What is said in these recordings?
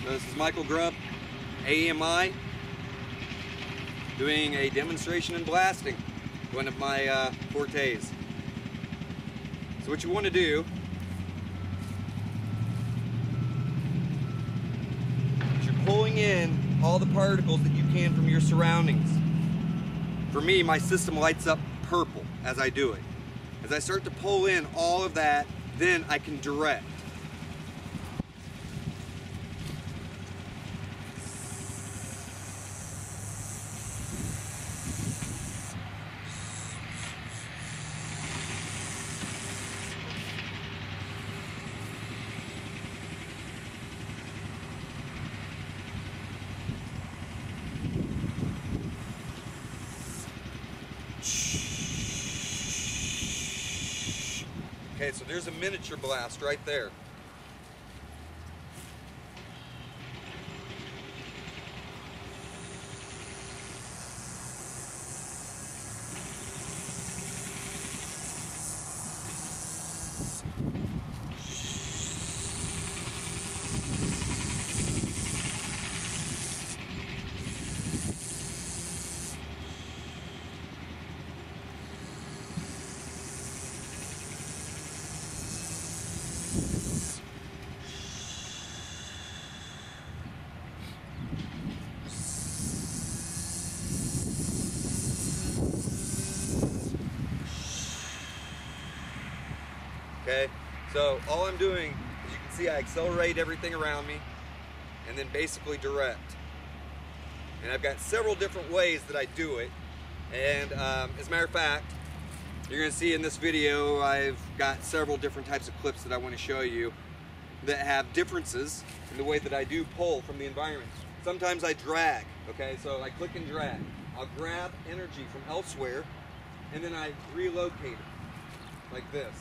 So this is Michael Grubb, AMI, doing a demonstration in blasting, one of my fortes. So what you want to do is you're pulling in all the particles that you can from your surroundings. For me, my system lights up purple as I do it. As I start to pull in all of that, then I can direct. Okay, so there's a miniature blast right there. Okay, so all I'm doing, as you can see, I accelerate everything around me and then basically direct. And I've got several different ways that I do it. And as a matter of fact, you're going to see in this video, I've got several different types of clips that I want to show you that have differences in the way that I do pull from the environment. Sometimes I drag, okay, so I click and drag. I'll grab energy from elsewhere and then I relocate it like this.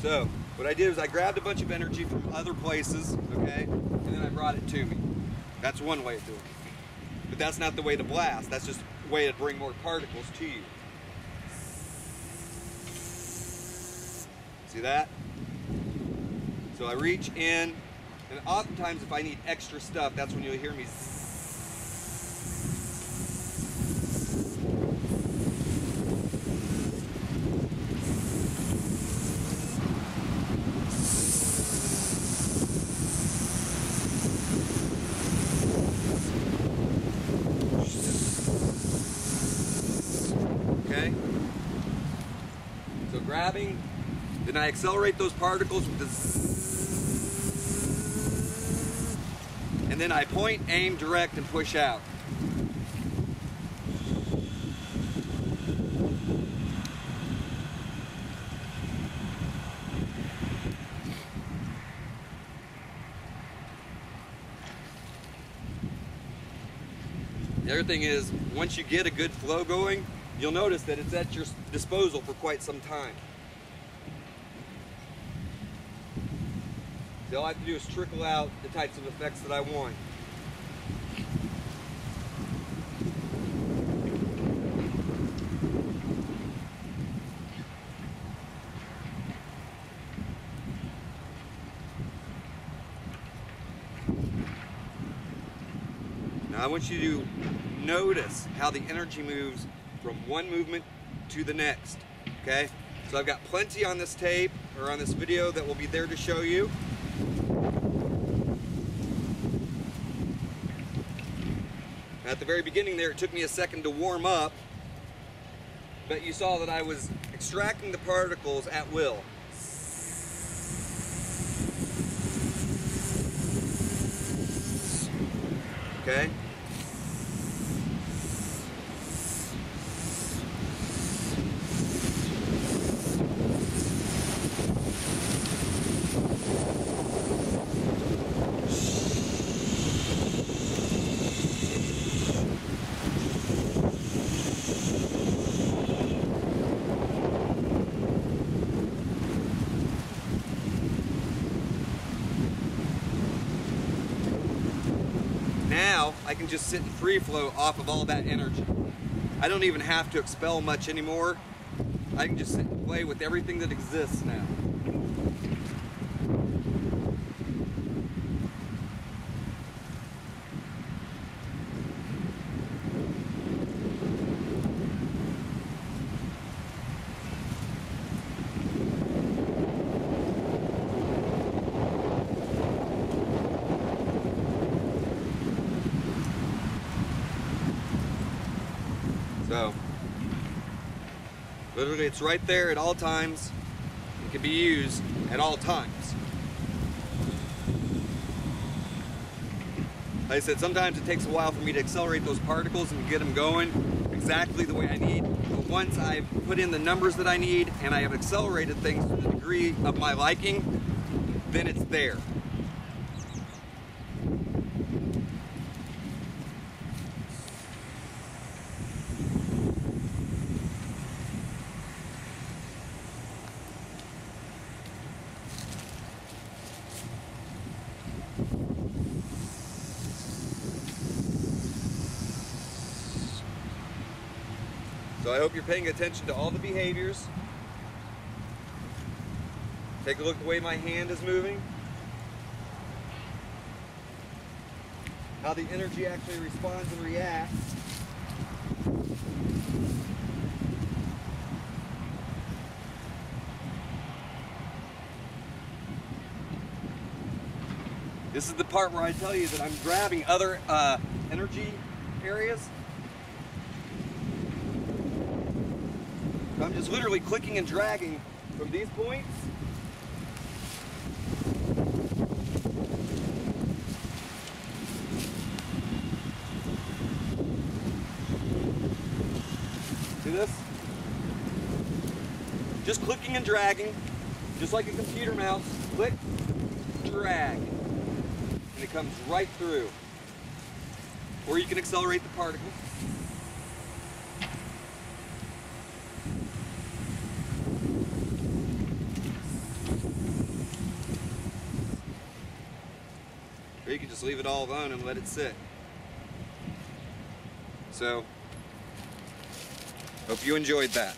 So what I did is I grabbed a bunch of energy from other places, okay, and then I brought it to me. That's one way of doing it. But that's not the way to blast. That's just a way to bring more particles to you. See that? So I reach in, and oftentimes if I need extra stuff, that's when you'll hear me zzz. Okay? So grabbing, then I accelerate those particles with the zzz, and then I point, aim, direct, and push out. The other thing is, once you get a good flow going, you'll notice that it's at your disposal for quite some time. So all I have to do is trickle out the types of effects that I want. Now I want you to notice how the energy moves from one movement to the next, okay? So I've got plenty on this tape or on this video that will be there to show you. At the very beginning there, it took me a second to warm up, but you saw that I was extracting the particles at will. Okay? Now I can just sit in free flow off of all that energy. I don't even have to expel much anymore. I can just sit and play with everything that exists now. So, literally it's right there at all times. It can be used at all times. Like I said, sometimes it takes a while for me to accelerate those particles and get them going exactly the way I need. But once I've put in the numbers that I need and I have accelerated things to the degree of my liking, then it's there. So I hope you're paying attention to all the behaviors. Take a look at the way my hand is moving. How the energy actually responds and reacts. This is the part where I tell you that I'm grabbing other energy areas. So I'm just literally clicking and dragging from these points see this? Just clicking and dragging, just like a computer mouse. Click, drag, and it comes right through. Or you can accelerate the particle. Or you can just leave it all alone and let it sit. So, hope you enjoyed that.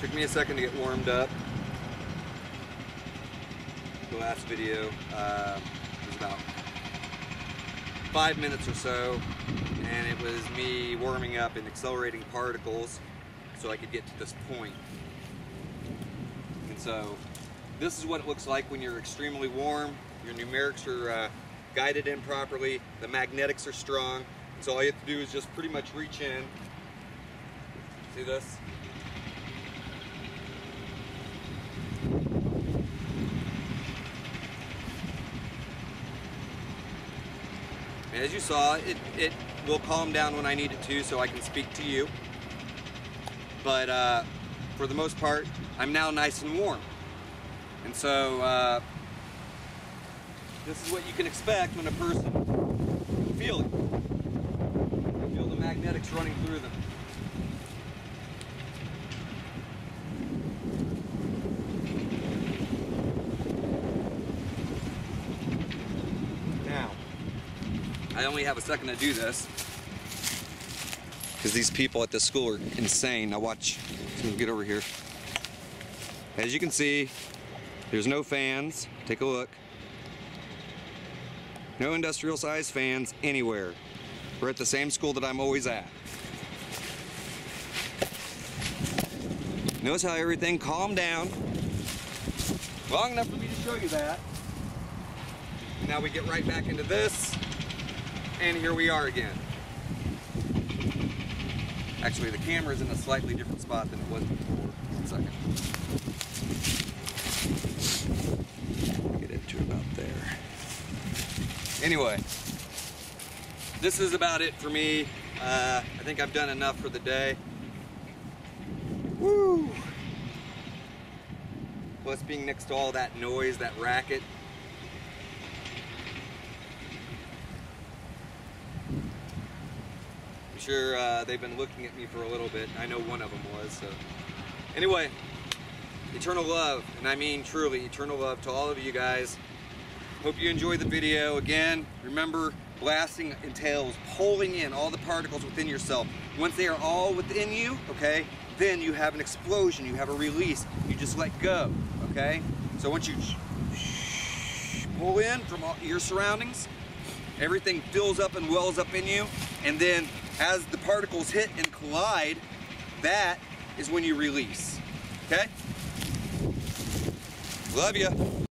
Took me a second to get warmed up. The last video was about 5 minutes or so, and it was me warming up and accelerating particles so I could get to this point. And so this is what it looks like when you're extremely warm. Your numerics are guided in properly, the magnetics are strong, and so all you have to do is just pretty much reach in. See this? And as you saw, it will calm down when I need it to, so I can speak to you. But for the most part, I'm now nice and warm. And so this is what you can expect when a person can feel it. You feel the magnetics running through them. Now, I only have a second to do this because these people at this school are insane. Now watch, let's get over here. As you can see, there's no fans. Take a look. No industrial size fans anywhere. We're at the same school that I'm always at. Notice how everything calmed down. Long enough for me to show you that. Now we get right back into this, and here we are again. Actually, the camera's in a slightly different spot than it was before. 1 second. Get into about there. Anyway, this is about it for me. I think I've done enough for the day. Woo! Plus being next to all that noise, that racket. I'm sure they've been looking at me for a little bit. I know one of them was. So anyway, eternal love, and I mean truly eternal love to all of you guys. Hope you enjoyed the video. Again, remember, blasting entails pulling in all the particles within yourself. Once they are all within you, okay, then you have an explosion, you have a release, you just let go, okay? So once you pull in from all your surroundings, everything fills up and wells up in you, and then as the particles hit and collide, that is when you release, okay? Love you.